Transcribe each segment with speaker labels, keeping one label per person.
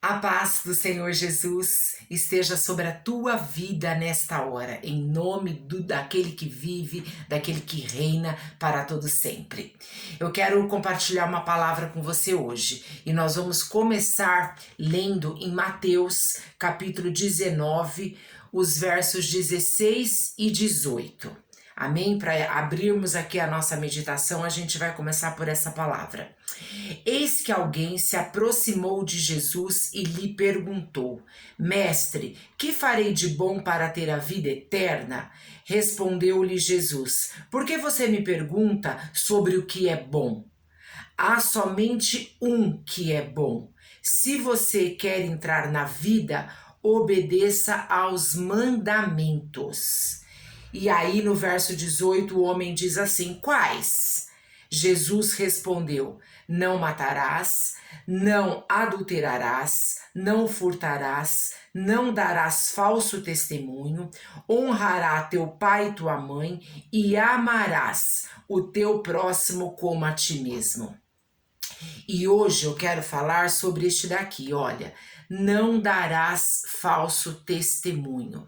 Speaker 1: A paz do Senhor Jesus esteja sobre a tua vida nesta hora, em nome daquele que vive, daquele que reina para todo sempre. Eu quero compartilhar uma palavra com você hoje e nós vamos começar lendo em Mateus capítulo 19, os versos 16 e 18. Amém? Para abrirmos aqui a nossa meditação, a gente vai começar por essa palavra. Eis que alguém se aproximou de Jesus e lhe perguntou: Mestre, que farei de bom para ter a vida eterna? Respondeu-lhe Jesus: Por que você me pergunta sobre o que é bom? Há somente um que é bom. Se você quer entrar na vida, obedeça aos mandamentos. E aí no verso 18 o homem diz assim: Quais? Jesus respondeu: Não matarás, não adulterarás, não furtarás, não darás falso testemunho, honrará teu pai e tua mãe e amarás o teu próximo como a ti mesmo. E hoje eu quero falar sobre este daqui, olha, não darás falso testemunho.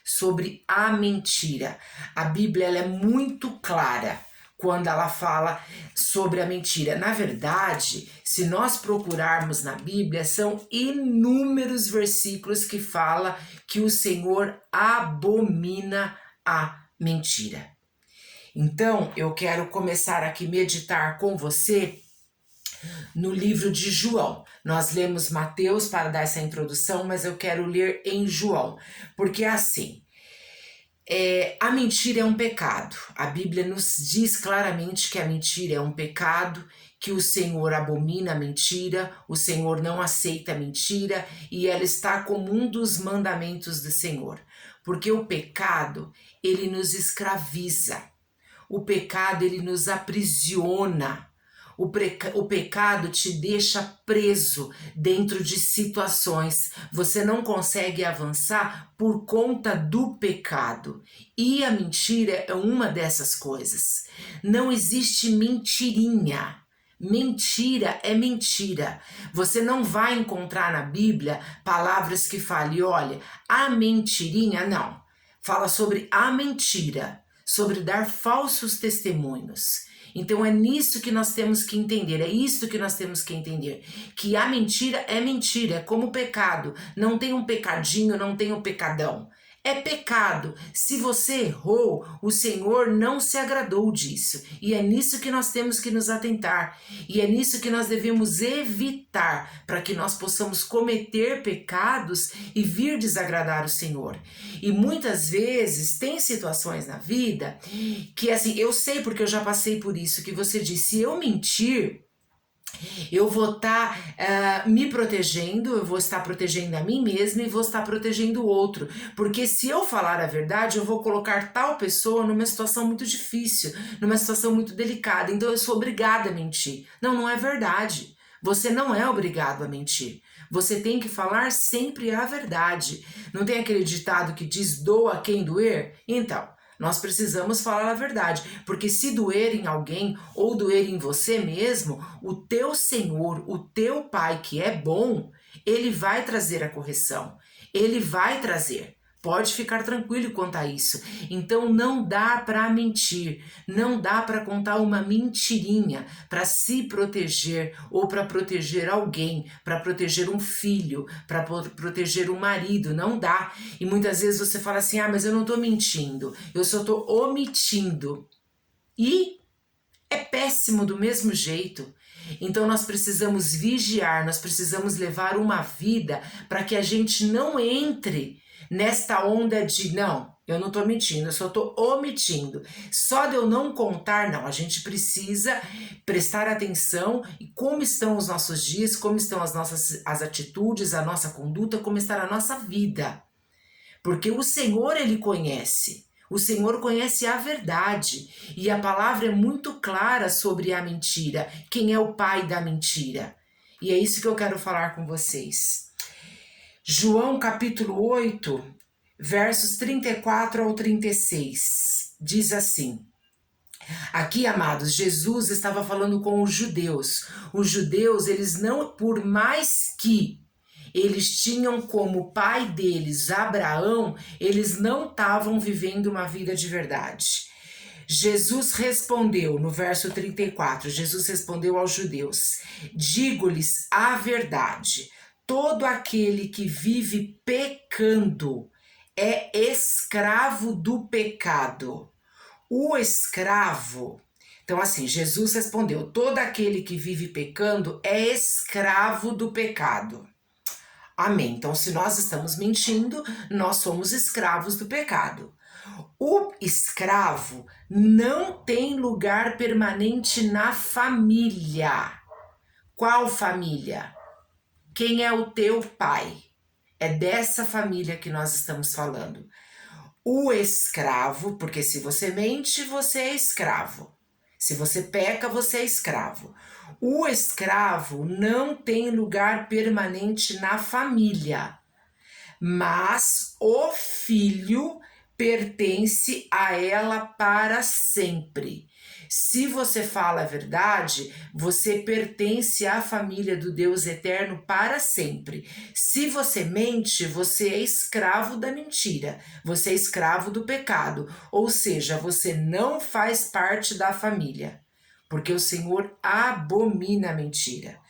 Speaker 1: Sobre a mentira. A Bíblia ela é muito clara quando ela fala sobre a mentira. Na verdade, se nós procurarmos na Bíblia, são inúmeros versículos que fala que o Senhor abomina a mentira. Então, eu quero começar aqui a meditar com você no livro de João. Nós lemos Mateus para dar essa introdução, mas eu quero ler em João, porque é assim, a mentira é um pecado. A Bíblia nos diz claramente que a mentira é um pecado, que o Senhor abomina a mentira, o Senhor não aceita a mentira e ela está como um dos mandamentos do Senhor, porque o pecado, ele nos escraviza, o pecado, ele nos aprisiona. O pecado te deixa preso dentro de situações. Você não consegue avançar por conta do pecado. E a mentira é uma dessas coisas. Não existe mentirinha. Mentira é mentira. Você não vai encontrar na Bíblia palavras que falem, olha, a mentirinha, não. Fala sobre a mentira, sobre dar falsos testemunhos. Então é nisso que nós temos que entender, é isso que nós temos que entender, que a mentira, é como o pecado, não tem um pecadinho, não tem um pecadão, é pecado. Se você errou, o Senhor não se agradou disso, e é nisso que nós temos que nos atentar, e é nisso que nós devemos evitar, para que nós possamos cometer pecados e vir desagradar o Senhor. E muitas vezes tem situações na vida que assim, eu sei porque eu já passei por isso, que você diz, se eu mentir, eu vou estar me protegendo, eu vou estar protegendo a mim mesma e vou estar protegendo o outro. Porque se eu falar a verdade, eu vou colocar tal pessoa numa situação muito difícil, numa situação muito delicada. Então eu sou obrigada a mentir. Não, não é verdade. Você não é obrigado a mentir. Você tem que falar sempre a verdade. Não tem aquele ditado que diz doa quem doer? Então, nós precisamos falar a verdade, porque se doer em alguém ou doer em você mesmo, o teu Senhor, o teu Pai que é bom, ele vai trazer a correção, ele vai trazer. Pode ficar tranquilo quanto a isso. Então não dá para mentir, não dá para contar uma mentirinha para se proteger ou para proteger alguém, para proteger um filho, para proteger um marido, não dá. E muitas vezes você fala assim, mas eu não estou mentindo, eu só estou omitindo. E é péssimo do mesmo jeito. Então nós precisamos vigiar, nós precisamos levar uma vida para que a gente não entre nesta onda de não, eu não estou mentindo, eu só estou omitindo. Só de eu não contar, não. A gente precisa prestar atenção em como estão os nossos dias, como estão as atitudes, a nossa conduta, como está a nossa vida. Porque o Senhor, ele conhece. O Senhor conhece a verdade. E a palavra é muito clara sobre a mentira. Quem é o pai da mentira? E é isso que eu quero falar com vocês. João capítulo 8, versos 34 ao 36, diz assim. Aqui, amados, Jesus estava falando com os judeus. Os judeus, eles não, por mais que eles tinham como pai deles, Abraão, eles não estavam vivendo uma vida de verdade. Jesus respondeu, no verso 34, Jesus respondeu aos judeus: digo-lhes a verdade, todo aquele que vive pecando é escravo do pecado. O escravo, então assim, Jesus respondeu: todo aquele que vive pecando é escravo do pecado. Amém. Então, se nós estamos mentindo, nós somos escravos do pecado. O escravo não tem lugar permanente na família. Qual família? Quem é o teu pai? É dessa família que nós estamos falando. O escravo, porque se você mente, você é escravo. Se você peca, você é escravo. O escravo não tem lugar permanente na família, mas o filho pertence a ela para sempre. Se você fala a verdade, você pertence à família do Deus eterno para sempre. Se você mente, você é escravo da mentira, você é escravo do pecado, ou seja, você não faz parte da família, porque o Senhor abomina a mentira.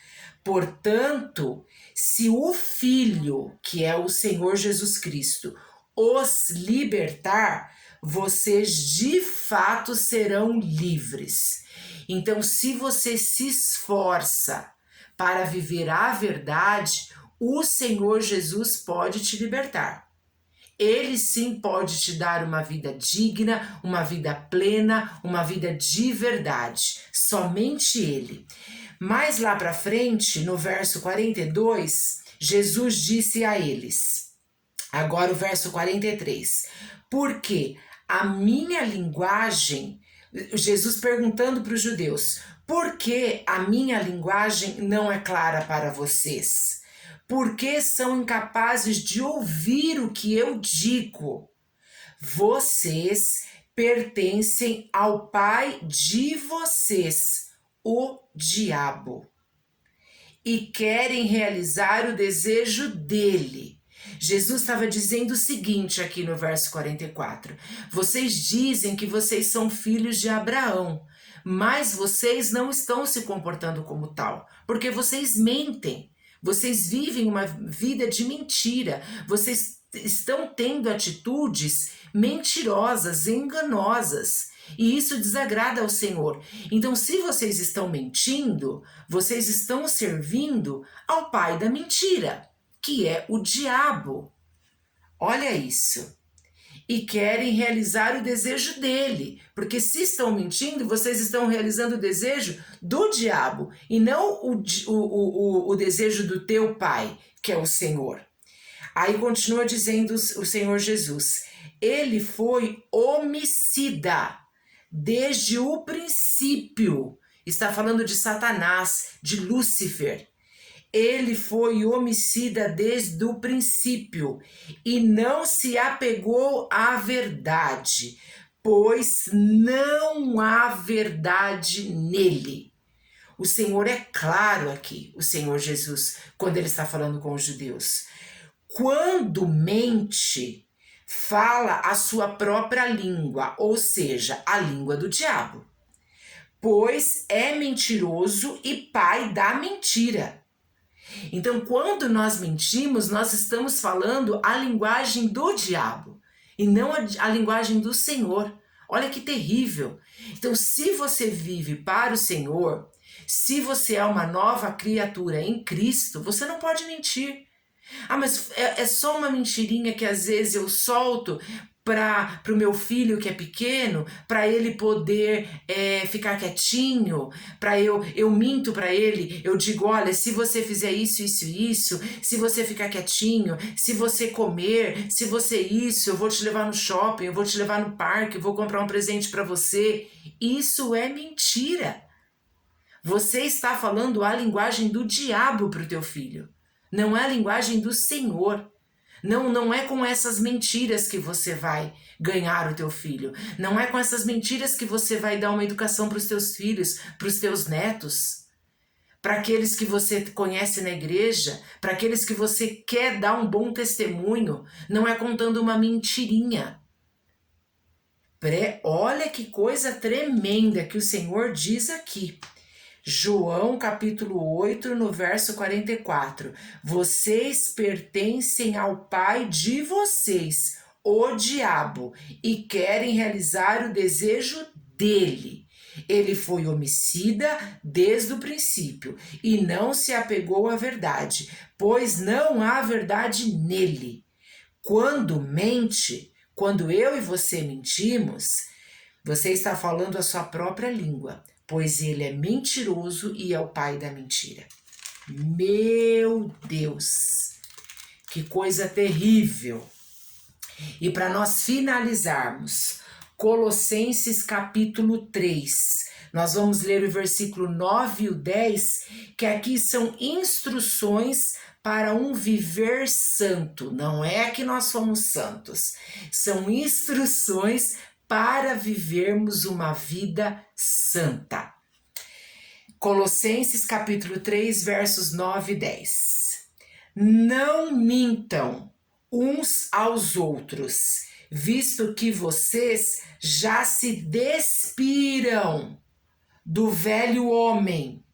Speaker 1: Portanto, se o Filho, que é o Senhor Jesus Cristo, os libertar, vocês de fato serão livres. Então, se você se esforça para viver a verdade, o Senhor Jesus pode te libertar. Ele sim pode te dar uma vida digna, uma vida plena, uma vida de verdade. Somente Ele. Mais lá para frente, no verso 42, Jesus disse a eles, agora o verso 43, porque a minha linguagem, Jesus perguntando para os judeus, por que a minha linguagem não é clara para vocês? Por que são incapazes de ouvir o que eu digo? Vocês pertencem ao pai de vocês, o diabo, e querem realizar o desejo dele. Jesus estava dizendo o seguinte aqui no verso 44: vocês dizem que vocês são filhos de Abraão, mas vocês não estão se comportando como tal, porque vocês mentem, vocês vivem uma vida de mentira, vocês estão tendo atitudes mentirosas, enganosas. E isso desagrada ao Senhor. Então, se vocês estão mentindo, vocês estão servindo ao pai da mentira, que é o diabo. Olha isso. E querem realizar o desejo dele. Porque se estão mentindo, vocês estão realizando o desejo do diabo e não o desejo do teu pai, que é o Senhor. Aí continua dizendo o Senhor Jesus: ele foi homicida desde o princípio. Está falando de Satanás, de Lúcifer. Ele foi homicida desde o princípio e não se apegou à verdade, pois não há verdade nele. O Senhor é claro aqui, o Senhor Jesus, quando ele está falando com os judeus. Quando mente, fala a sua própria língua, ou seja, a língua do diabo, pois é mentiroso e pai da mentira. Então, quando nós mentimos, nós estamos falando a linguagem do diabo e não a linguagem do Senhor. Olha que terrível. Então, se você vive para o Senhor, se você é uma nova criatura em Cristo, você não pode mentir. Ah, mas é só uma mentirinha que às vezes eu solto para o meu filho que é pequeno, para ele poder ficar quietinho, para eu minto para ele, eu digo, olha, se você fizer isso, isso e isso, se você ficar quietinho, se você comer, se você isso, eu vou te levar no shopping, eu vou te levar no parque, eu vou comprar um presente para você. Isso é mentira. Você está falando a linguagem do diabo para o teu filho. Não é a linguagem do Senhor. Não é com essas mentiras que você vai ganhar o teu filho. Não é com essas mentiras que você vai dar uma educação para os teus filhos, para os teus netos. para aqueles que você conhece na igreja, para aqueles que você quer dar um bom testemunho, não é contando uma mentirinha. Olha que coisa tremenda que o Senhor diz aqui. João capítulo 8, no verso 44. Vocês pertencem ao pai de vocês, o diabo, e querem realizar o desejo dele. Ele foi homicida desde o princípio e não se apegou à verdade, pois não há verdade nele. Quando mente, quando eu e você mentimos, você está falando a sua própria língua, pois ele é mentiroso e é o pai da mentira. Meu Deus, que coisa terrível! E para nós finalizarmos, Colossenses capítulo 3, nós vamos ler o versículo 9 e o 10, que aqui são instruções para um viver santo. Não é que nós somos santos, são instruções para vivermos uma vida santa. Colossenses capítulo 3, versos 9 e 10. Não mintam uns aos outros, visto que vocês já se despiram do velho homem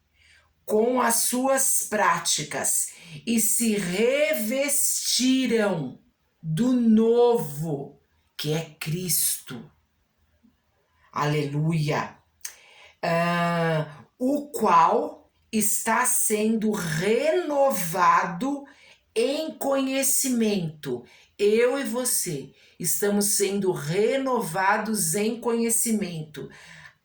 Speaker 1: com as suas práticas e se revestiram do novo, que é Cristo. Aleluia! O qual está sendo renovado em conhecimento. Eu e você estamos sendo renovados em conhecimento.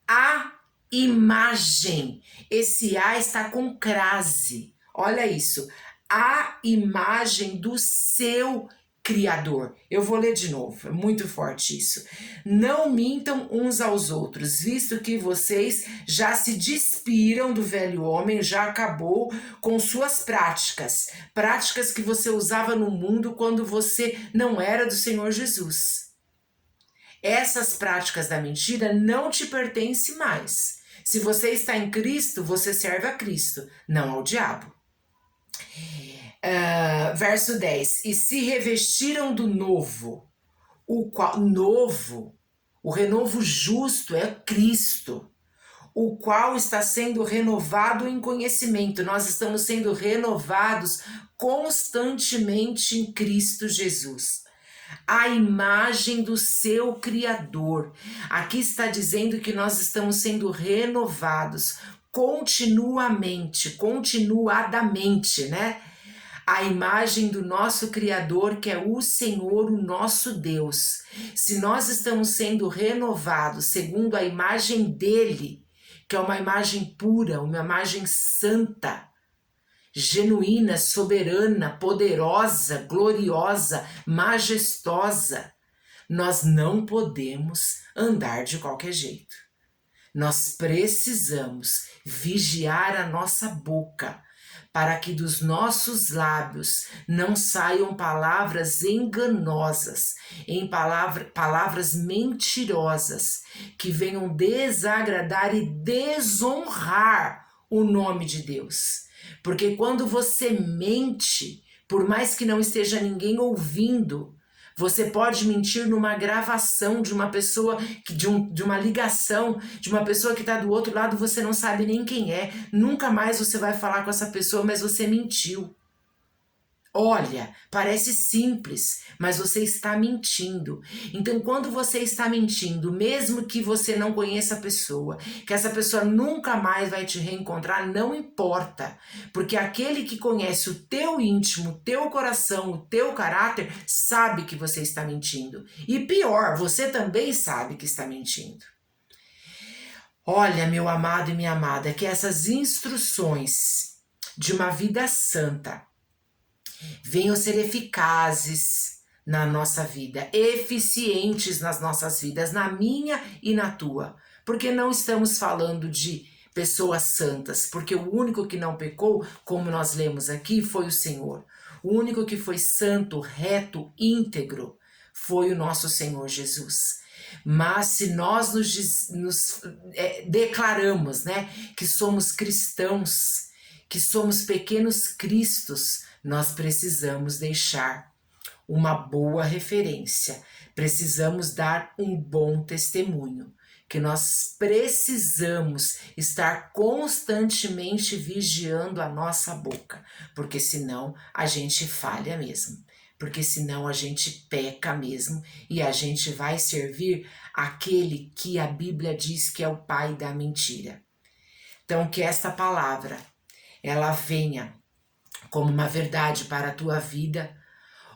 Speaker 1: A imagem, esse A está com crase, olha isso, a imagem do seu Criador. Eu vou ler de novo, é muito forte isso. Não mintam uns aos outros, visto que vocês já se despiram do velho homem, já acabou com suas práticas, práticas que você usava no mundo quando você não era do Senhor Jesus. Essas práticas da mentira não te pertencem mais. Se você está em Cristo, você serve a Cristo, não ao diabo. Verso 10. E se revestiram do novo, o qual, novo, o renovo justo é Cristo, o qual está sendo renovado em conhecimento. Nós estamos sendo renovados constantemente em Cristo Jesus. A imagem do seu Criador. Aqui está dizendo que nós estamos sendo renovados continuamente, continuadamente, né? A imagem do nosso Criador, que é o Senhor, o nosso Deus. Se nós estamos sendo renovados segundo a imagem dele, que é uma imagem pura, uma imagem santa, genuína, soberana, poderosa, gloriosa, majestosa, nós não podemos andar de qualquer jeito. Nós precisamos vigiar a nossa boca, para que dos nossos lábios não saiam palavras enganosas, palavras mentirosas, que venham desagradar e desonrar o nome de Deus. Porque quando você mente, por mais que não esteja ninguém ouvindo, você pode mentir numa gravação de uma pessoa, de uma ligação, de uma pessoa que está do outro lado, você não sabe nem quem é. Nunca mais você vai falar com essa pessoa, mas você mentiu. Olha, parece simples, mas você está mentindo. Então, quando você está mentindo, mesmo que você não conheça a pessoa, que essa pessoa nunca mais vai te reencontrar, não importa. Porque aquele que conhece o teu íntimo, o teu coração, o teu caráter, sabe que você está mentindo. E pior, você também sabe que está mentindo. Olha, meu amado e minha amada, que essas instruções de uma vida santa venham ser eficazes na nossa vida, eficientes nas nossas vidas, na minha e na tua. Porque não estamos falando de pessoas santas, porque o único que não pecou, como nós lemos aqui, foi o Senhor. O único que foi santo, reto, íntegro, foi o nosso Senhor Jesus. Mas se nós nos declaramos, né, que somos cristãos, que somos pequenos cristos, nós precisamos deixar uma boa referência, precisamos dar um bom testemunho, que nós precisamos estar constantemente vigiando a nossa boca, porque senão a gente falha mesmo, porque senão a gente peca mesmo e a gente vai servir aquele que a Bíblia diz que é o pai da mentira. Então que esta palavra ela venha como uma verdade para a tua vida,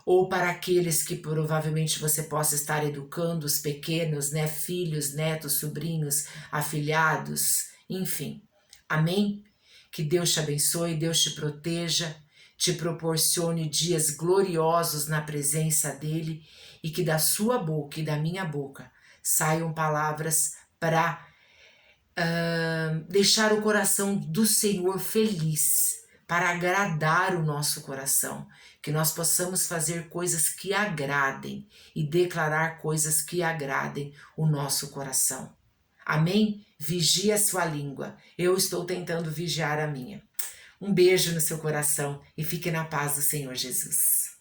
Speaker 1: ou para aqueles que provavelmente você possa estar educando, os pequenos, né? Filhos, netos, sobrinhos, afilhados, enfim. Amém? Que Deus te abençoe, Deus te proteja, te proporcione dias gloriosos na presença dEle e que da sua boca e da minha boca saiam palavras para deixar o coração do Senhor feliz, para agradar o nosso coração, que nós possamos fazer coisas que agradem e declarar coisas que agradem o nosso coração. Amém? Vigie a sua língua. Eu estou tentando vigiar a minha. Um beijo no seu coração e fique na paz do Senhor Jesus.